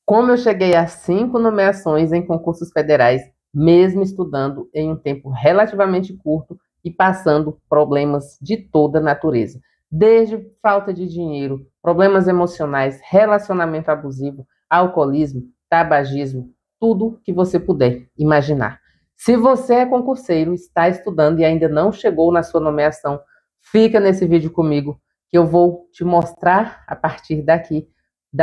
Como eu cheguei a 5 nomeações em concursos federais, mesmo estudando em um tempo relativamente curto e passando problemas de toda natureza, desde falta de dinheiro, problemas emocionais, relacionamento abusivo, alcoolismo, tabagismo, tudo que você puder imaginar. Se você é concurseiro, está estudando e ainda não chegou na sua nomeação, fica nesse vídeo comigo que eu vou te mostrar a partir daqui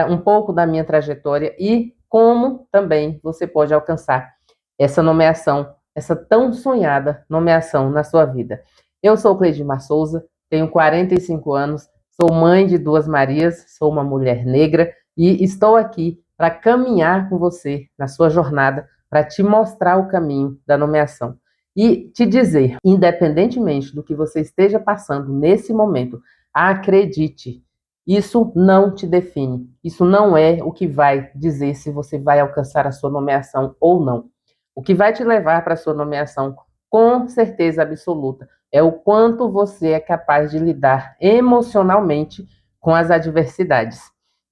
um pouco da minha trajetória e como também você pode alcançar essa nomeação, essa tão sonhada nomeação na sua vida. Eu sou Cleidimar Souza, tenho 45 anos, sou mãe de 2 Marias, sou uma mulher negra e estou aqui para caminhar com você na sua jornada, para te mostrar o caminho da nomeação. E te dizer, independentemente do que você esteja passando nesse momento, acredite, isso não te define. Isso não é o que vai dizer se você vai alcançar a sua nomeação ou não. O que vai te levar para a sua nomeação, com certeza absoluta, é o quanto você é capaz de lidar emocionalmente com as adversidades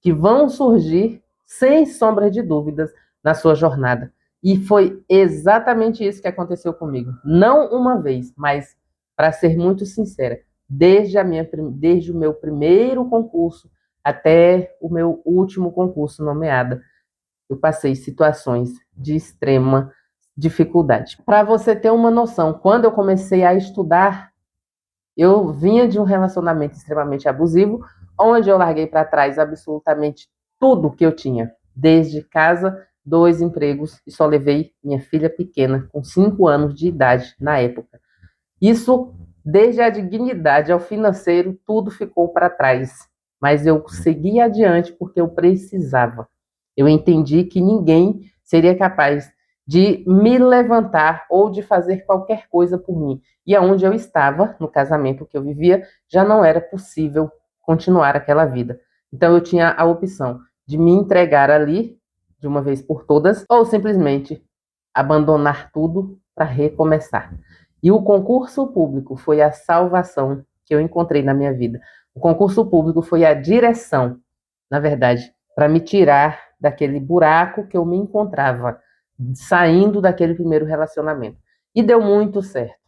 que vão surgir, sem sombra de dúvidas, na sua jornada. E foi exatamente isso que aconteceu comigo. Não uma vez, mas, para ser muito sincera, desde o meu primeiro concurso até o meu último concurso nomeada, eu passei situações de extrema dificuldade. Para você ter uma noção, quando eu comecei a estudar, eu vinha de um relacionamento extremamente abusivo, onde eu larguei para trás absolutamente tudo que eu tinha, desde casa, 2 empregos, e só levei minha filha pequena, com 5 anos de idade na época. Isso, desde a dignidade ao financeiro, tudo ficou para trás. Mas eu segui adiante porque eu precisava. Eu entendi que ninguém seria capaz de me levantar ou de fazer qualquer coisa por mim. E aonde eu estava, no casamento que eu vivia, já não era possível continuar aquela vida. Então eu tinha a opção de me entregar ali, de uma vez por todas, ou simplesmente abandonar tudo para recomeçar. E o concurso público foi a salvação que eu encontrei na minha vida. O concurso público foi a direção, na verdade, para me tirar daquele buraco que eu me encontrava, saindo daquele primeiro relacionamento. E deu muito certo.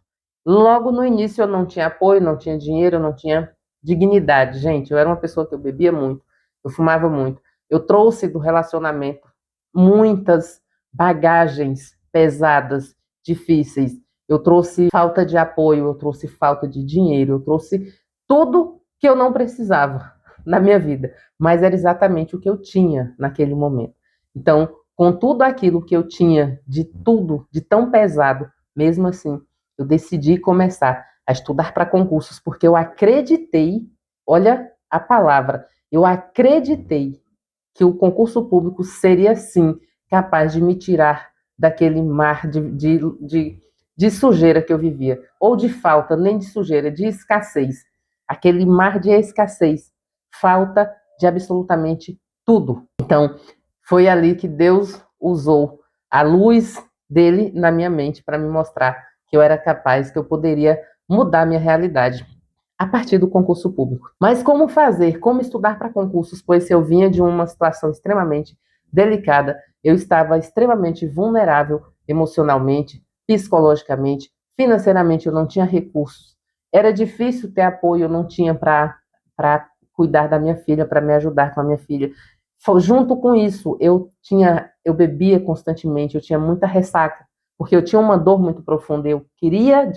Logo no início eu não tinha apoio, não tinha dinheiro, eu não tinha dignidade. Gente, eu era uma pessoa que eu bebia muito, eu fumava muito. Eu trouxe do relacionamento muitas bagagens pesadas, difíceis. Eu trouxe falta de apoio, eu trouxe falta de dinheiro, eu trouxe tudo que eu não precisava na minha vida, mas era exatamente o que eu tinha naquele momento. Então, com tudo aquilo que eu tinha, de tudo, de tão pesado, mesmo assim, eu decidi começar a estudar para concursos, porque eu acreditei, olha a palavra, eu acreditei que o concurso público seria, sim, capaz de me tirar daquele mar de sujeira que eu vivia, ou de falta, nem de sujeira, de escassez. Aquele mar de escassez, falta de absolutamente tudo. Então, foi ali que Deus usou a luz dele na minha mente para me mostrar que eu era capaz, que eu poderia mudar minha realidade a partir do concurso público. Mas como fazer? Como estudar para concursos? Pois se eu vinha de uma situação extremamente delicada, eu estava extremamente vulnerável emocionalmente, psicologicamente, financeiramente, eu não tinha recursos. Era difícil ter apoio, eu não tinha para cuidar da minha filha, para me ajudar com a minha filha. Junto com isso, eu bebia constantemente, eu tinha muita ressaca, porque eu tinha uma dor muito profunda, eu queria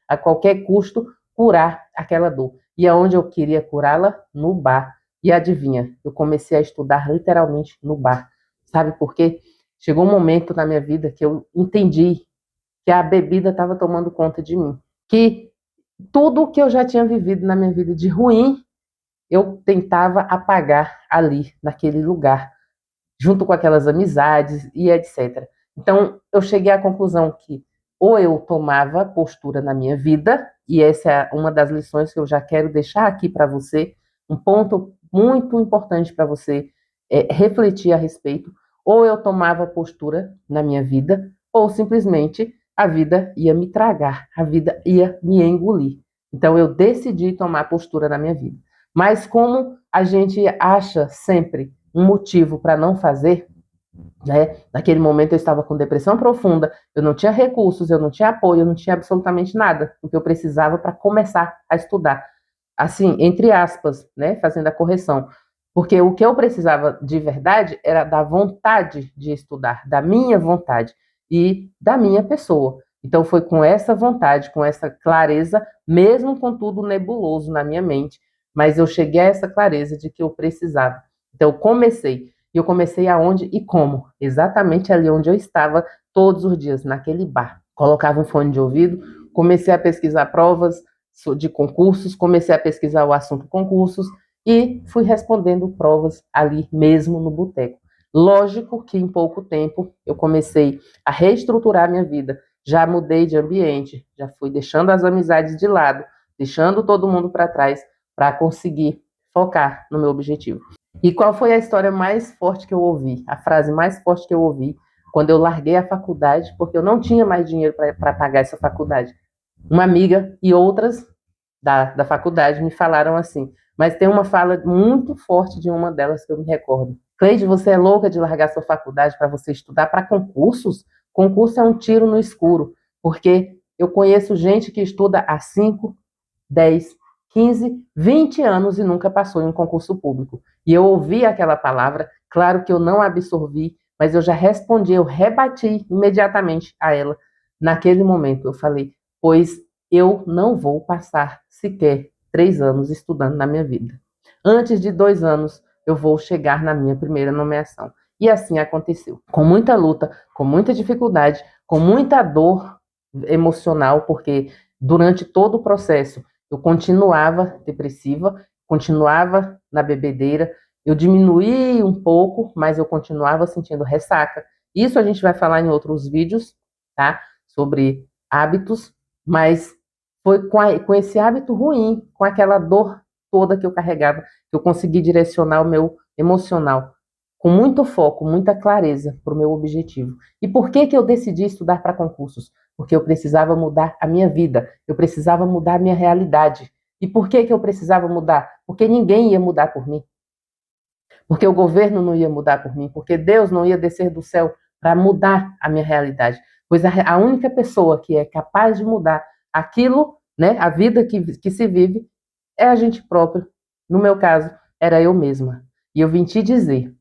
a qualquer custo curar aquela dor. E aonde eu queria curá-la? No bar. E adivinha, eu comecei a estudar literalmente no bar. Sabe por quê? Chegou um momento na minha vida que eu entendi que a bebida estava tomando conta de mim. Que tudo que eu já tinha vivido na minha vida de ruim, eu tentava apagar ali, naquele lugar, junto com aquelas amizades e etc. Então, eu cheguei à conclusão que ou eu tomava postura na minha vida, e essa é uma das lições que eu já quero deixar aqui para você, um ponto muito importante para você refletir a respeito, ou eu tomava postura na minha vida, ou simplesmente a vida ia me tragar, a vida ia me engolir. Então eu decidi tomar postura na minha vida. Mas como a gente acha sempre um motivo para não fazer, né? Naquele momento eu estava com depressão profunda, eu não tinha recursos, eu não tinha apoio, eu não tinha absolutamente nada, o que eu precisava para começar a estudar. Assim, entre aspas, né? Fazendo a correção. Porque o que eu precisava de verdade era da vontade de estudar, da minha vontade e da minha pessoa. Então foi com essa vontade, com essa clareza, mesmo com tudo nebuloso na minha mente, mas eu cheguei a essa clareza de que eu precisava. Então eu comecei. E eu comecei aonde e como? Exatamente ali onde eu estava todos os dias, naquele bar. Colocava um fone de ouvido, comecei a pesquisar provas de concursos, comecei a pesquisar o assunto concursos e fui respondendo provas ali mesmo no boteco. Lógico que em pouco tempo eu comecei a reestruturar minha vida. Já mudei de ambiente, já fui deixando as amizades de lado, deixando todo mundo para trás para conseguir focar no meu objetivo. E qual foi a história mais forte que eu ouvi? A frase mais forte que eu ouvi quando eu larguei a faculdade, porque eu não tinha mais dinheiro para pagar essa faculdade. Uma amiga e outras da faculdade me falaram assim, mas tem uma fala muito forte de uma delas que eu me recordo. Cleide, você é louca de largar sua faculdade para você estudar para concursos? Concurso é um tiro no escuro, porque eu conheço gente que estuda há 5, 10, 15, 20 anos e nunca passou em um concurso público. E eu ouvi aquela palavra, claro que eu não absorvi, mas eu já respondi, eu rebati imediatamente a ela. Naquele momento, eu falei, pois eu não vou passar sequer 3 anos estudando na minha vida. Antes de 2 anos, eu vou chegar na minha primeira nomeação. E assim aconteceu. Com muita luta, com muita dificuldade, com muita dor emocional, porque durante todo o processo eu continuava depressiva, continuava na bebedeira, eu diminuí um pouco, mas eu continuava sentindo ressaca. Isso a gente vai falar em outros vídeos, tá? Sobre hábitos, mas foi com esse hábito ruim, com aquela dor toda que eu carregava, que eu consegui direcionar o meu emocional com muito foco, muita clareza para o meu objetivo. E por que que eu decidi estudar para concursos? Porque eu precisava mudar a minha vida, eu precisava mudar a minha realidade. E por que que eu precisava mudar? Porque ninguém ia mudar por mim. Porque o governo não ia mudar por mim, porque Deus não ia descer do céu para mudar a minha realidade. Pois a única pessoa que é capaz de mudar aquilo, né, a vida que se vive, é a gente próprio. No meu caso, era eu mesma. E eu vim te dizer,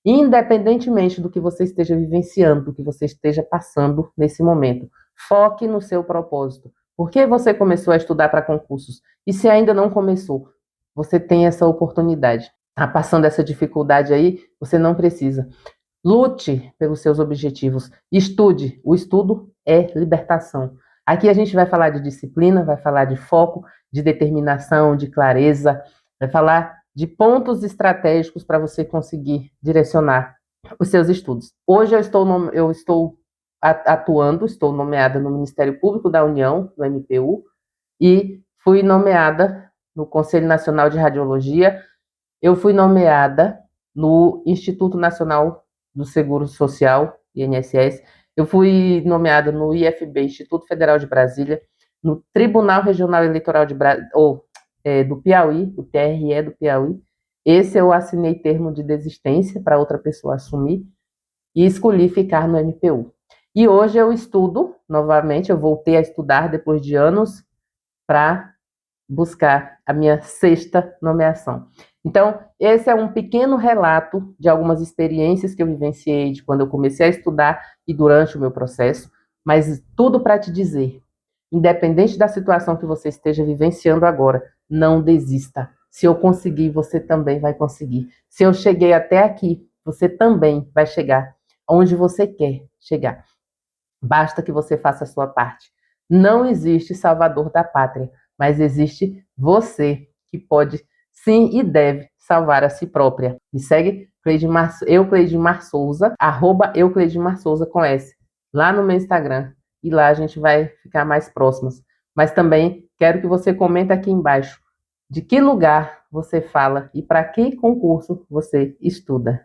independentemente do que você esteja vivenciando, do que você esteja passando nesse momento, foque no seu propósito. Por que você começou a estudar para concursos? E se ainda não começou, você tem essa oportunidade. Está passando essa dificuldade aí, você não precisa. Lute pelos seus objetivos. Estude. O estudo é libertação. Aqui a gente vai falar de disciplina, vai falar de foco, de determinação, de clareza, vai falar de pontos estratégicos para você conseguir direcionar os seus estudos. Hoje eu estou atuando, estou nomeada no Ministério Público da União, no MPU, e fui nomeada no Conselho Nacional de Radiologia. Eu fui nomeada no Instituto Nacional do Seguro Social, INSS. Eu fui nomeada no IFB, Instituto Federal de Brasília, no Tribunal Regional Eleitoral do Piauí, o TRE do Piauí. Esse eu assinei termo de desistência para outra pessoa assumir e escolhi ficar no MPU. E hoje eu estudo novamente, eu voltei a estudar depois de anos para buscar a minha sexta nomeação. Então, esse é um pequeno relato de algumas experiências que eu vivenciei de quando eu comecei a estudar e durante o meu processo, mas tudo para te dizer, independente da situação que você esteja vivenciando agora, não desista. Se eu conseguir, você também vai conseguir. Se eu cheguei até aqui, você também vai chegar onde você quer chegar. Basta que você faça a sua parte. Não existe salvador da pátria, mas existe você que pode, sim e deve salvar a si própria. Me segue, Cleidmar Souza, @Cleidmar Souza com S, lá no meu Instagram. E lá a gente vai ficar mais próximos. Mas também quero que você comente aqui embaixo de que lugar você fala e para que concurso você estuda.